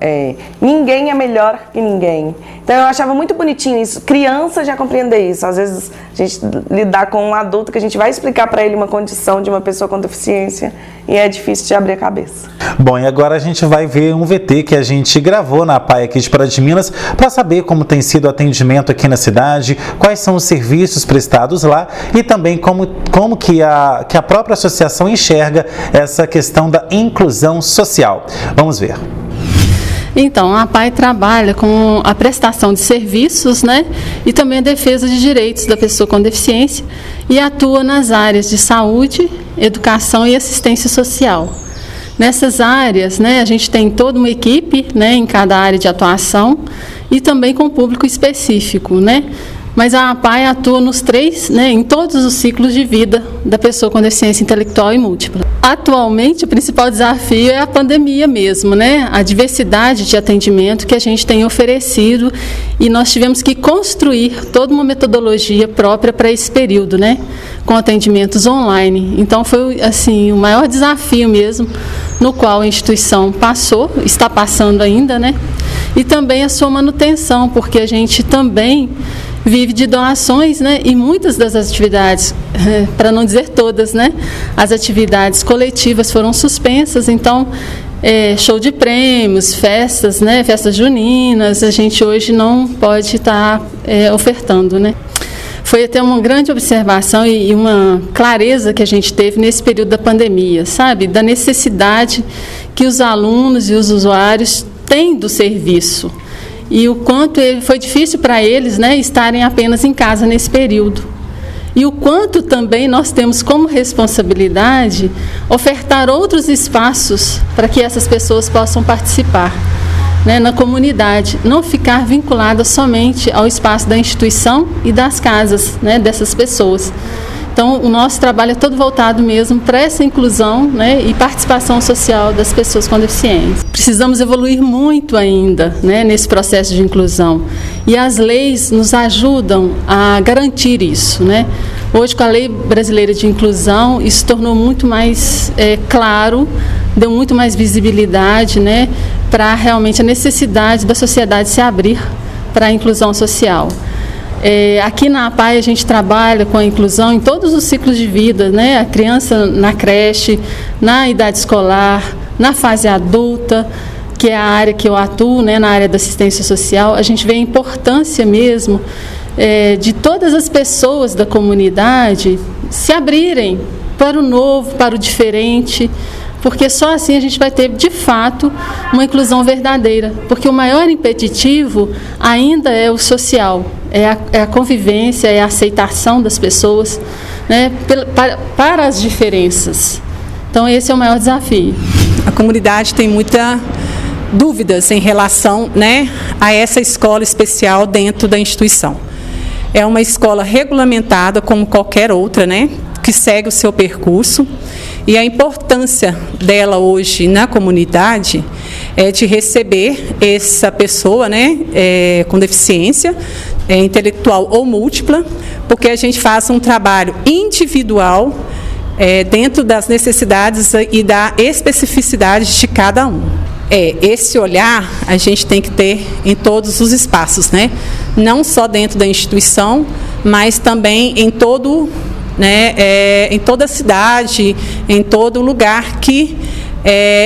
ninguém é melhor que ninguém. Então eu achava muito bonitinho isso, criança já compreender isso. Às vezes a gente lidar com um adulto que a gente vai explicar para ele uma condição de uma pessoa com deficiência e é difícil de abrir a cabeça. Bom, e agora a gente vai ver um VT que a gente gravou na APAE aqui de Pará de Minas para saber como tem sido o atendimento aqui na cidade, quais são os serviços prestados lá e também como que a própria associação enxerga essa questão da inclusão social. Vamos ver. Então, a APAE trabalha com a prestação de serviços, né, e também a defesa de direitos da pessoa com deficiência e atua nas áreas de saúde, educação e assistência social. Nessas áreas, né, a gente tem toda uma equipe, né, em cada área de atuação e também com público específico, né. Mas a APAE atua nos três, né, em todos os ciclos de vida da pessoa com deficiência intelectual e múltipla. Atualmente, o principal desafio é a pandemia mesmo, né? A diversidade de atendimento que a gente tem oferecido e nós tivemos que construir toda uma metodologia própria para esse período, né? Com atendimentos online. Então, foi assim, o maior desafio mesmo no qual a instituição passou, está passando ainda, né? E também a sua manutenção, porque a gente também vive de doações, né? E muitas das atividades, para não dizer todas, né? As atividades coletivas foram suspensas, então show de prêmios, festas, né? Festas juninas, a gente hoje não pode estar ofertando, né? Foi até uma grande observação e uma clareza que a gente teve nesse período da pandemia, sabe? Da necessidade que os alunos e os usuários têm do serviço. E o quanto foi difícil para eles, né, estarem apenas em casa nesse período. E o quanto também nós temos como responsabilidade ofertar outros espaços para que essas pessoas possam participar, né, na comunidade, não ficar vinculada somente ao espaço da instituição e das casas, né, dessas pessoas. Então, o nosso trabalho é todo voltado mesmo para essa inclusão, né, e participação social das pessoas com deficiência. Precisamos evoluir muito ainda, né, nesse processo de inclusão. E as leis nos ajudam a garantir isso, né? Hoje, com a Lei Brasileira de Inclusão, isso tornou muito mais claro, deu muito mais visibilidade, né, para realmente a necessidade da sociedade se abrir para a inclusão social. Aqui na APAE a gente trabalha com a inclusão em todos os ciclos de vida, né? A criança na creche, na idade escolar, na fase adulta, que é a área que eu atuo, né? Na área da assistência social, a gente vê a importância mesmo de todas as pessoas da comunidade se abrirem para o novo, para o diferente, porque só assim a gente vai ter, de fato, uma inclusão verdadeira. Porque o maior impeditivo ainda é o social, é a convivência, é a aceitação das pessoas, né, para as diferenças. Então, esse é o maior desafio. A comunidade tem muitas dúvidas em relação, né, a essa escola especial dentro da instituição. É uma escola regulamentada como qualquer outra, né, que segue o seu percurso. E a importância dela hoje na comunidade é de receber essa pessoa, né, com deficiência intelectual ou múltipla, porque a gente faz um trabalho individual dentro das necessidades e da especificidade de cada um. Esse olhar a gente tem que ter em todos os espaços, né? Não só dentro da instituição, mas também em todo, né, em toda a cidade, em todo lugar que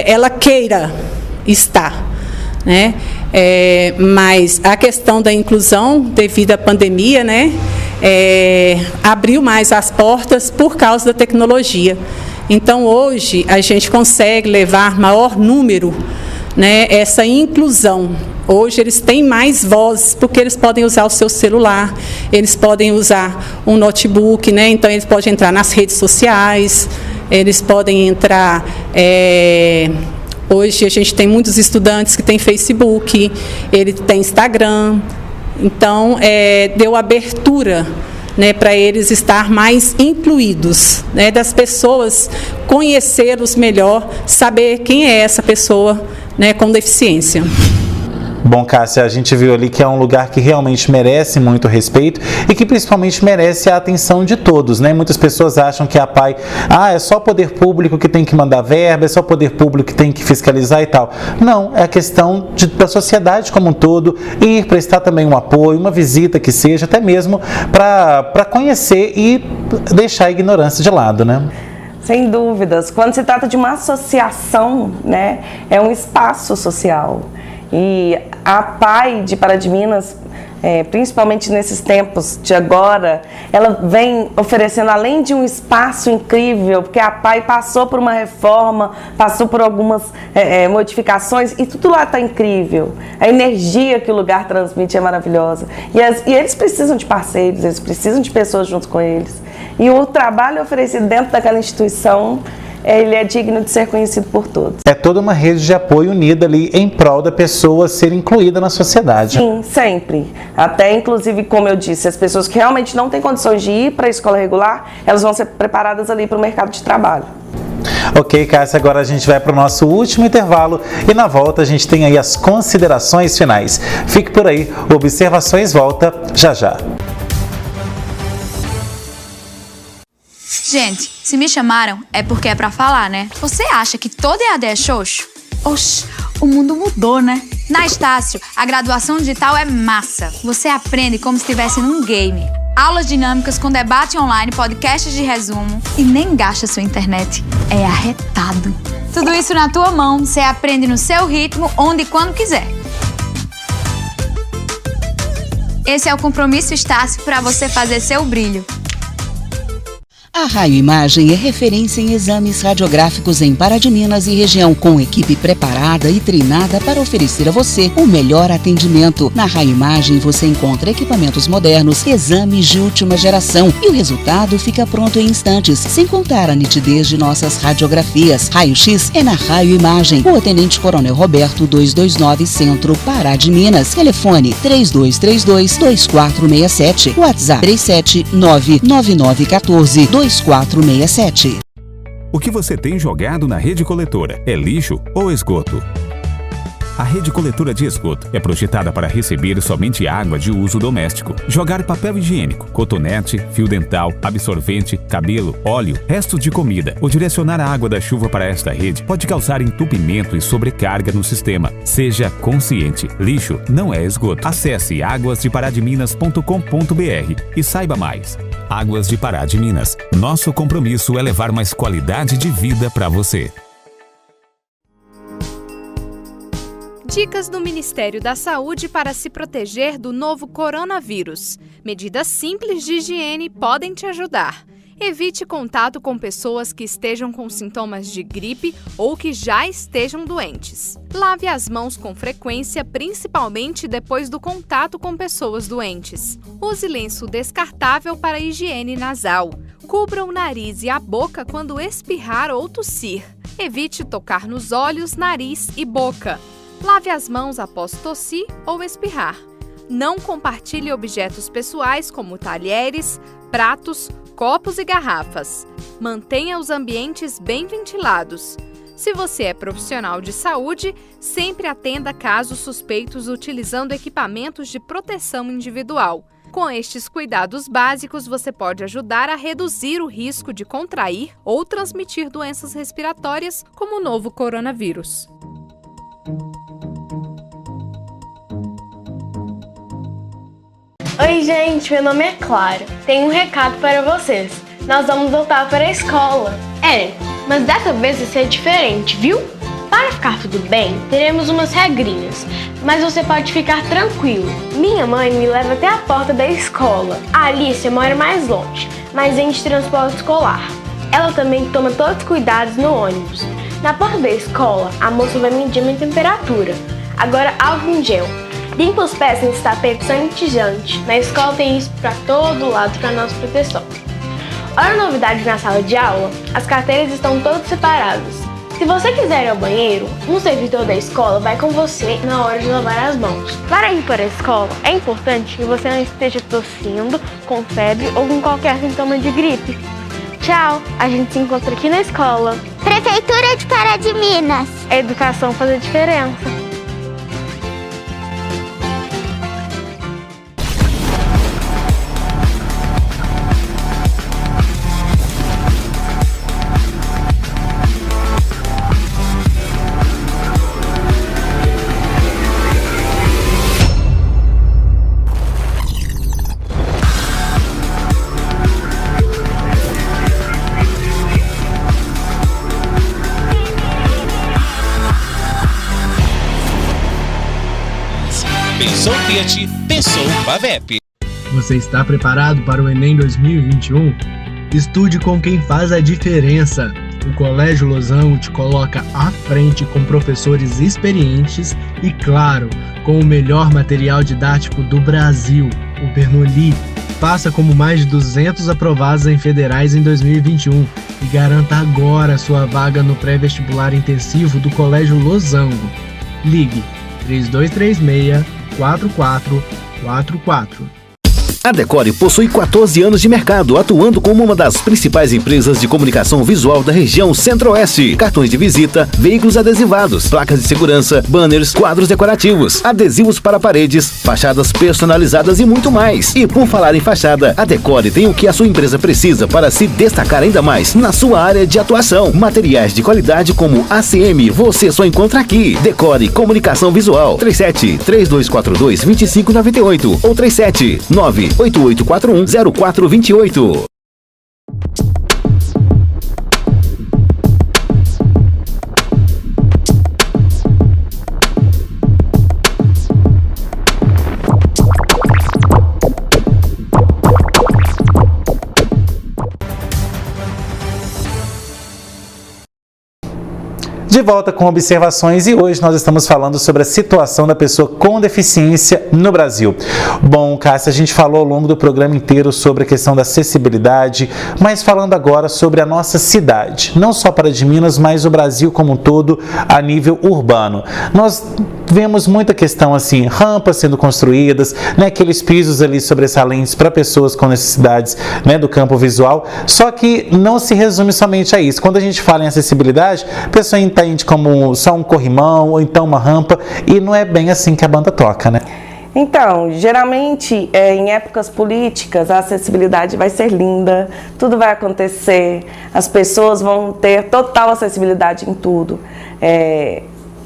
ela queira estar, né? Mas a questão da inclusão, devido à pandemia, né, abriu mais as portas por causa da tecnologia. Então, hoje, a gente consegue levar maior número, né, essa inclusão. Hoje eles têm mais voz, porque eles podem usar o seu celular, eles podem usar um notebook, né? Então eles podem entrar nas redes sociais, eles podem entrar... Hoje a gente tem muitos estudantes que têm Facebook, ele tem Instagram, então deu abertura, né, para eles estar mais incluídos, né, das pessoas conhecê-los melhor, saber quem é essa pessoa, né, com deficiência. Bom, Cássia, a gente viu ali que é um lugar que realmente merece muito respeito e que principalmente merece a atenção de todos, né? Muitas pessoas acham que a PAI, é só o poder público que tem que mandar verba, é só o poder público que tem que fiscalizar e tal. Não, é a questão da sociedade como um todo, ir prestar também um apoio, uma visita que seja, até mesmo para conhecer e deixar a ignorância de lado, né? Sem dúvidas. Quando se trata de uma associação, né, é um espaço social. E a PAI de Pará de Minas, principalmente nesses tempos de agora, ela vem oferecendo, além de um espaço incrível, porque a PAI passou por uma reforma, passou por algumas modificações e tudo lá está incrível. A energia que o lugar transmite é maravilhosa. E eles precisam de parceiros, eles precisam de pessoas junto com eles. E o trabalho oferecido dentro daquela instituição, ele é digno de ser conhecido por todos. É toda uma rede de apoio unida ali em prol da pessoa ser incluída na sociedade. Sim, sempre. Até, inclusive, como eu disse, as pessoas que realmente não têm condições de ir para a escola regular, elas vão ser preparadas ali para o mercado de trabalho. Ok, Cássia, agora a gente vai para o nosso último intervalo e na volta a gente tem aí as considerações finais. Fique por aí, o Observações volta já já. Gente, se me chamaram é porque é pra falar, né? Você acha que todo EAD é xoxo? Oxi, o mundo mudou, né? Na Estácio, a graduação digital é massa. Você aprende como se estivesse num game. Aulas dinâmicas com debate online, podcasts de resumo e nem gasta sua internet. É arretado. Tudo isso na tua mão, você aprende no seu ritmo, onde e quando quiser. Esse é o Compromisso Estácio para você fazer seu brilho. A Raio Imagem é referência em exames radiográficos em Pará de Minas e região, com equipe preparada e treinada para oferecer a você o melhor atendimento. Na Raio Imagem você encontra equipamentos modernos, exames de última geração e o resultado fica pronto em instantes, sem contar a nitidez de nossas radiografias. Raio X é na Raio Imagem, Rua Tenente Coronel Roberto 229, Centro, Pará de Minas. Telefone 3232-2467, WhatsApp 3799914-2467. O que você tem jogado na rede coletora é lixo ou esgoto? A rede coletora de esgoto é projetada para receber somente água de uso doméstico. Jogar papel higiênico, cotonete, fio dental, absorvente, cabelo, óleo, restos de comida ou direcionar a água da chuva para esta rede pode causar entupimento e sobrecarga no sistema. Seja consciente, lixo não é esgoto. Acesse aguasdeparadiminas.com.br e saiba mais. Águas de Pará de Minas. Nosso compromisso é levar mais qualidade de vida para você. Dicas do Ministério da Saúde para se proteger do novo coronavírus. Medidas simples de higiene podem te ajudar. Evite contato com pessoas que estejam com sintomas de gripe ou que já estejam doentes. Lave as mãos com frequência, principalmente depois do contato com pessoas doentes. Use lenço descartável para higiene nasal. Cubra o nariz e a boca quando espirrar ou tossir. Evite tocar nos olhos, nariz e boca. Lave as mãos após tossir ou espirrar. Não compartilhe objetos pessoais como talheres, pratos, copos e garrafas. Mantenha os ambientes bem ventilados. Se você é profissional de saúde, sempre atenda casos suspeitos utilizando equipamentos de proteção individual. Com estes cuidados básicos, você pode ajudar a reduzir o risco de contrair ou transmitir doenças respiratórias como o novo coronavírus. Oi gente, meu nome é Clara. Tenho um recado para vocês. Nós vamos voltar para a escola. Mas dessa vez vai ser diferente, viu? Para ficar tudo bem, teremos umas regrinhas, mas você pode ficar tranquilo. Minha mãe me leva até a porta da escola. A Alice mora mais longe, mas vem de transporte escolar. Ela também toma todos os cuidados no ônibus. Na porta da escola, a moça vai medir minha temperatura. Agora, álcool em gel. Limpa os pés nesse tapete sanitizante. Na escola tem isso para todo lado para nossa proteção. Olha a novidade na sala de aula, as carteiras estão todas separadas. Se você quiser ir ao banheiro, um servidor da escola vai com você na hora de lavar as mãos. Para ir para a escola, é importante que você não esteja tossindo, com febre ou com qualquer sintoma de gripe. Tchau, a gente se encontra aqui na escola. Prefeitura de Pará de Minas. A educação faz a diferença. Pensou Fiat, pensou Pavep. Você está preparado para o Enem 2021? Estude com quem faz a diferença. O Colégio Losango te coloca à frente com professores experientes e, claro, com o melhor material didático do Brasil, o Bernoulli. Faça como mais de 200 aprovados em federais em 2021 e garanta agora sua vaga no pré-vestibular intensivo do Colégio Losango. Ligue 3236-4444. A Decore possui 14 anos de mercado, atuando como uma das principais empresas de comunicação visual da região Centro-Oeste. Cartões de visita, veículos adesivados, placas de segurança, banners, quadros decorativos, adesivos para paredes, fachadas personalizadas e muito mais. E por falar em fachada, a Decore tem o que a sua empresa precisa para se destacar ainda mais na sua área de atuação. Materiais de qualidade como ACM, você só encontra aqui. Decore Comunicação Visual, 37-3242-2598 ou 37-98841-0428. De volta com observações e hoje nós estamos falando sobre a situação da pessoa com deficiência no Brasil. Bom, Cássia, a gente falou ao longo do programa inteiro sobre a questão da acessibilidade, mas falando agora sobre a nossa cidade, não só para de Minas, mas o Brasil como um todo a nível urbano. Nós vemos muita questão assim, rampas sendo construídas, né, aqueles pisos ali sobressalentes para pessoas com necessidades, né, do campo visual, só que não se resume somente a isso. Quando a gente fala em acessibilidade, a pessoa entende como só um corrimão ou então uma rampa e não é bem assim que a banda toca, né? Então, geralmente, em épocas políticas, a acessibilidade vai ser linda, tudo vai acontecer, as pessoas vão ter total acessibilidade em tudo.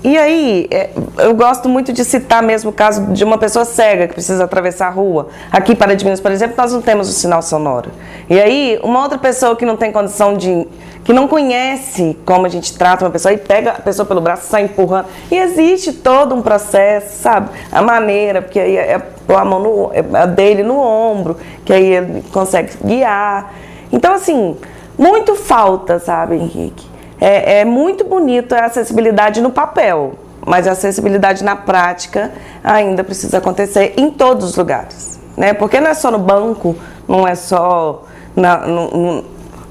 E aí, eu gosto muito de citar mesmo o caso de uma pessoa cega que precisa atravessar a rua. Aqui em Pará de Minas, por exemplo, nós não temos o sinal sonoro. E aí, uma outra pessoa que não tem condição de... que não conhece como a gente trata uma pessoa e pega a pessoa pelo braço e sai empurrando. E existe todo um processo, sabe? A maneira, porque aí pôr a mão a dele no ombro, que aí ele consegue guiar. Então, assim, muito falta, sabe, Henrique? É muito bonito a acessibilidade no papel, mas a acessibilidade na prática ainda precisa acontecer em todos os lugares, né? Porque não é só no banco, não é só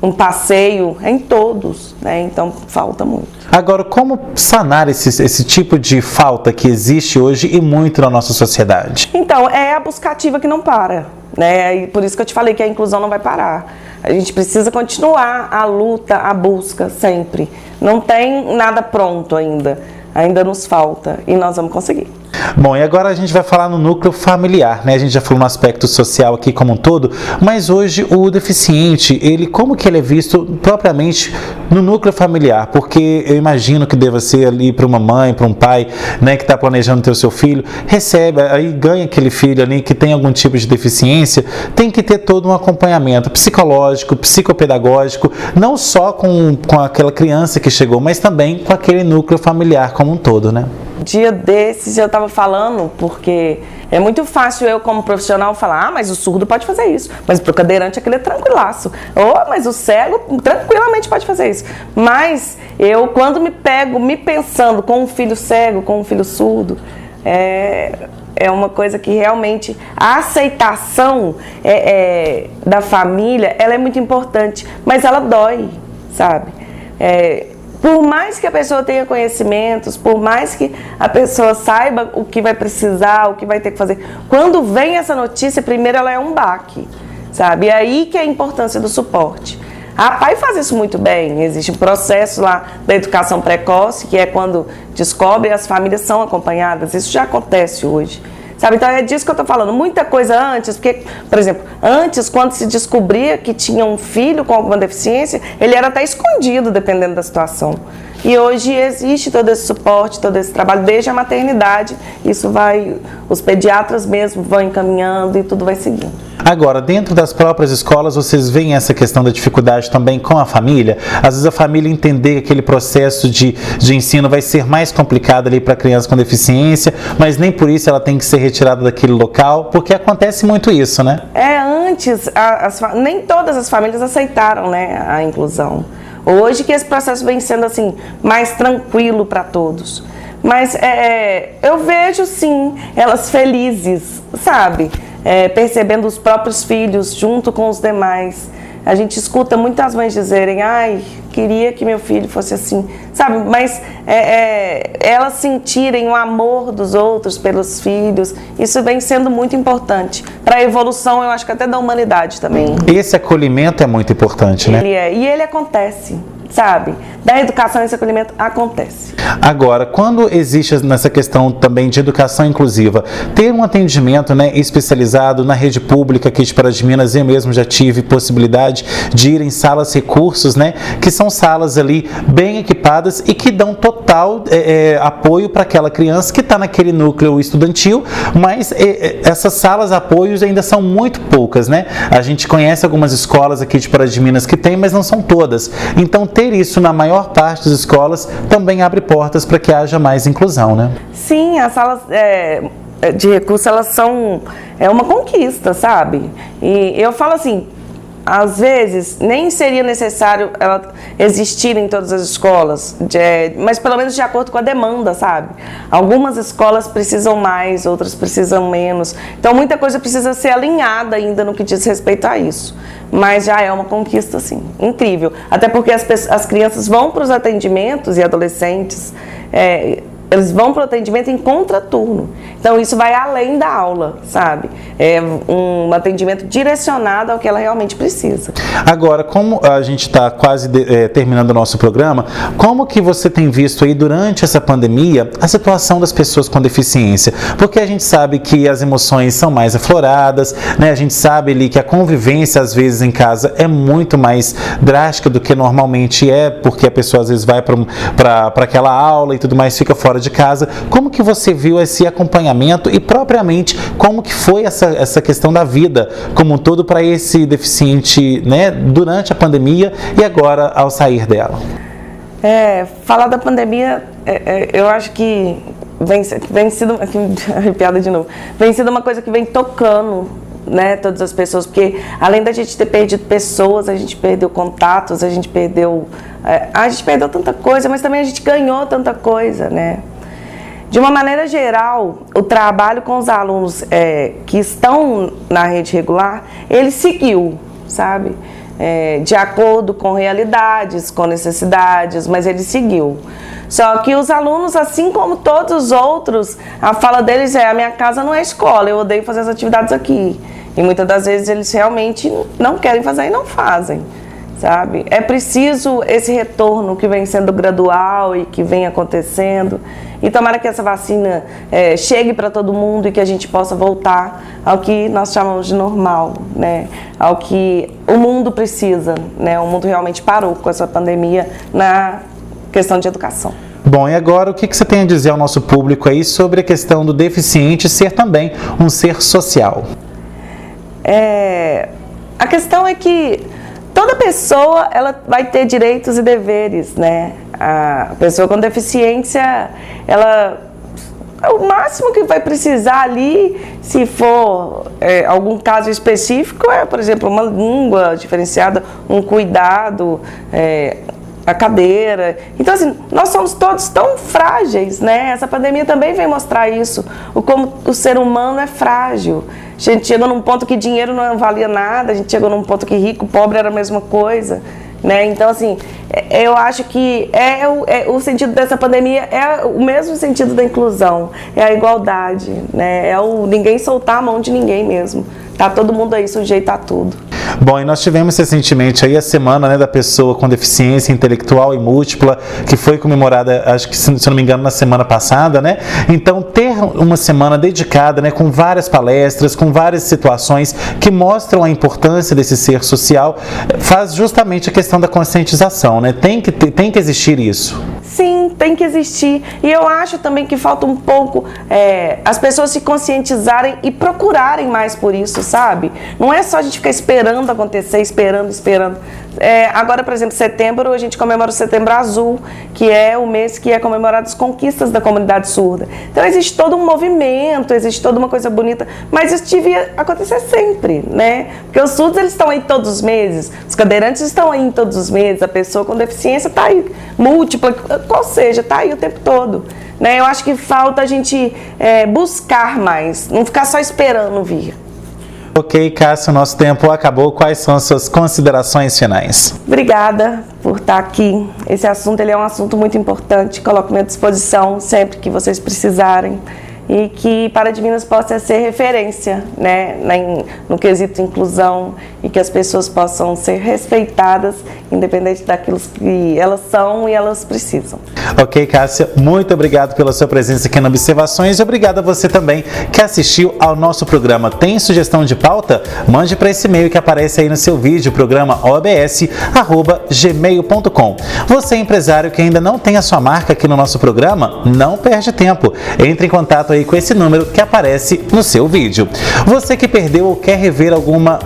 um passeio, é em todos, né? Então falta muito. Agora, como sanar esse tipo de falta que existe hoje e muito na nossa sociedade? Então, é a buscativa que não para, né? E por isso que eu te falei que a inclusão não vai parar. A gente precisa continuar a luta, a busca sempre. Não tem nada pronto ainda. Ainda nos falta e nós vamos conseguir. Bom, e agora a gente vai falar no núcleo familiar, né? A gente já falou no aspecto social aqui como um todo, mas hoje o deficiente, como que ele é visto propriamente no núcleo familiar? Porque eu imagino que deva ser ali para uma mãe, para um pai, né, que está planejando ter o seu filho, recebe, aí ganha aquele filho ali que tem algum tipo de deficiência, tem que ter todo um acompanhamento psicológico, psicopedagógico, não só com aquela criança que chegou, mas também com aquele núcleo familiar como um todo, né? Dia desses eu estava falando, porque é muito fácil eu como profissional falar, mas o surdo pode fazer isso, mas pro cadeirante aquele é tranquilaço, mas o cego tranquilamente pode fazer isso. Mas eu, quando me pego me pensando com um filho cego, com um filho surdo, é uma coisa que realmente a aceitação da família, ela é muito importante, mas ela dói, sabe? Por mais que a pessoa tenha conhecimentos, por mais que a pessoa saiba o que vai precisar, o que vai ter que fazer, quando vem essa notícia, primeiro ela é um baque, sabe? E aí que é a importância do suporte. A PAI faz isso muito bem, existe um processo lá da educação precoce, que é quando descobre, as famílias são acompanhadas, isso já acontece hoje. Sabe? Então é disso que eu estou falando, muita coisa antes, porque, por exemplo, antes, quando se descobria que tinha um filho com alguma deficiência, ele era até escondido, dependendo da situação. E hoje existe todo esse suporte, todo esse trabalho, desde a maternidade, os pediatras mesmo vão encaminhando e tudo vai seguindo. Agora, dentro das próprias escolas, vocês veem essa questão da dificuldade também com a família? Às vezes a família entender que aquele processo de ensino vai ser mais complicado ali para a criança com deficiência, mas nem por isso ela tem que ser retirada daquele local, porque acontece muito isso, né? Antes, nem todas as famílias aceitaram, né, a inclusão. Hoje que esse processo vem sendo assim, mais tranquilo para todos. Mas eu vejo sim, elas felizes, sabe? Percebendo os próprios filhos junto com os demais. A gente escuta muitas mães dizerem, queria que meu filho fosse assim, sabe? Mas elas sentirem o amor dos outros pelos filhos, isso vem sendo muito importante. Para a evolução, eu acho que até da humanidade também. Esse acolhimento é muito importante, né? E ele acontece, sabe? Da educação, esse acolhimento acontece. Agora, quando existe nessa questão também de educação inclusiva, ter um atendimento, né, especializado na rede pública aqui de Pará de Minas, eu mesmo já tive possibilidade de ir em salas recursos, né, que são salas ali bem equipadas e que dão total apoio para aquela criança que está naquele núcleo estudantil, mas essas salas apoios ainda são muito poucas, né? A gente conhece algumas escolas aqui de Pará de Minas que tem, mas não são todas. Então, ter isso na maior parte das escolas também abre portas para que haja mais inclusão, né? Sim, as salas de recurso, elas são uma conquista, sabe? E eu falo assim, às vezes nem seria necessário ela existir em todas as escolas, mas pelo menos de acordo com a demanda, sabe? Algumas escolas precisam mais, outras precisam menos. Então muita coisa precisa ser alinhada ainda no que diz respeito a isso. Mas já é uma conquista, sim, incrível. Até porque as crianças vão para os atendimentos e adolescentes, eles vão para o atendimento em contraturno. Então, isso vai além da aula, sabe? É um atendimento direcionado ao que ela realmente precisa. Agora, como a gente está quase terminando o nosso programa, como que você tem visto aí durante essa pandemia a situação das pessoas com deficiência? Porque a gente sabe que as emoções são mais afloradas, né? A gente sabe ali que a convivência, às vezes, em casa é muito mais drástica do que normalmente porque a pessoa, às vezes, vai para aquela aula e tudo mais, fica fora de casa. Como que você viu esse acompanhamento e propriamente como que foi essa questão da vida como um todo para esse deficiente, né, durante a pandemia e agora ao sair dela? Falar da pandemia, eu acho que vem sido, arrepiada de novo, vem sido uma coisa que vem tocando, né, todas as pessoas, porque além da gente ter perdido pessoas, a gente perdeu contatos, a gente perdeu tanta coisa, mas também a gente ganhou tanta coisa, né? De uma maneira geral, o trabalho com os alunos que estão na rede regular, ele seguiu, sabe? De acordo com realidades, com necessidades, mas ele seguiu. Só que os alunos, assim como todos os outros, a fala deles a minha casa não é escola, eu odeio fazer as atividades aqui. E muitas das vezes eles realmente não querem fazer e não fazem, sabe? É preciso esse retorno que vem sendo gradual e que vem acontecendo. E tomara que essa vacina chegue para todo mundo e que a gente possa voltar ao que nós chamamos de normal, né? Ao que o mundo precisa, né? O mundo realmente parou com essa pandemia na questão de educação. Bom, e agora o que você tem a dizer ao nosso público aí sobre a questão do deficiente ser também um ser social? A questão é que toda pessoa ela vai ter direitos e deveres, né? A pessoa com deficiência, o máximo que vai precisar ali, se for algum caso específico, por exemplo, uma língua diferenciada, um cuidado, a cadeira. Então, assim, nós somos todos tão frágeis, né? Essa pandemia também vem mostrar isso, como o ser humano é frágil. A gente chegou num ponto que dinheiro não valia nada, a gente chegou num ponto que rico, pobre era a mesma coisa, né? Então, assim, eu acho que o sentido dessa pandemia é o mesmo sentido da inclusão, é a igualdade, né? Ninguém soltar a mão de ninguém mesmo. Tá todo mundo aí sujeito a tudo. Bom, e nós tivemos recentemente aí a semana, né, da pessoa com deficiência intelectual e múltipla, que foi comemorada, acho que, se não me engano, na semana passada, né? Então, ter uma semana dedicada, né, com várias palestras, com várias situações que mostram a importância desse ser social, faz justamente a questão da conscientização, né? Tem que existir isso. Sim, sim, tem que existir. E eu acho também que falta um pouco as pessoas se conscientizarem e procurarem mais por isso, sabe? Não é só a gente ficar esperando acontecer, esperando. Agora, por exemplo, setembro, a gente comemora o Setembro Azul, que é o mês que é comemorado as conquistas da comunidade surda. Então, existe todo um movimento, existe toda uma coisa bonita, mas isso devia acontecer sempre, né? Porque os surdos, eles estão aí todos os meses, os cadeirantes estão aí todos os meses, a pessoa com deficiência está aí, múltipla, qual seja, está aí o tempo todo. Né? Eu acho que falta a gente buscar mais, não ficar só esperando vir. Ok, Cássia, o nosso tempo acabou. Quais são as suas considerações finais? Obrigada por estar aqui. Esse assunto ele é um assunto muito importante. Coloco-me à disposição sempre que vocês precisarem. E que Pará de Minas possa ser referência, né, no quesito inclusão, e que as pessoas possam ser respeitadas, independente daquilo que elas são e elas precisam. Ok, Cássia, muito obrigado pela sua presença aqui no Observações e obrigado a você também que assistiu ao nosso programa. Tem sugestão de pauta? Mande para esse e-mail que aparece aí no seu vídeo, programa obs@gmail.com. Você, empresário que ainda não tem a sua marca aqui no nosso programa, não perde tempo. Entre em contato aí com esse número que aparece no seu vídeo. Você que perdeu ou quer rever alguma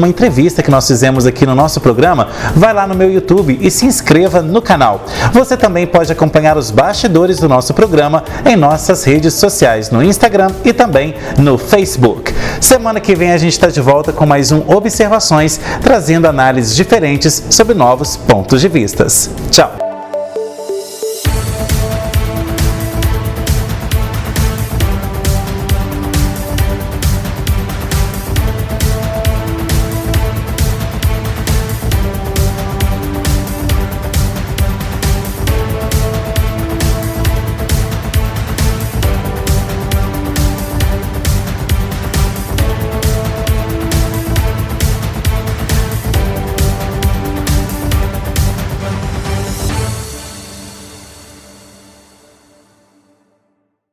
entrevista que nós fizemos aqui no nosso programa, vai lá no meu YouTube e se inscreva no canal. Você também pode acompanhar os bastidores do nosso programa em nossas redes sociais, no Instagram e também no Facebook. Semana que vem a gente está de volta com mais um Observações, trazendo análises diferentes sobre novos pontos de vista. Tchau!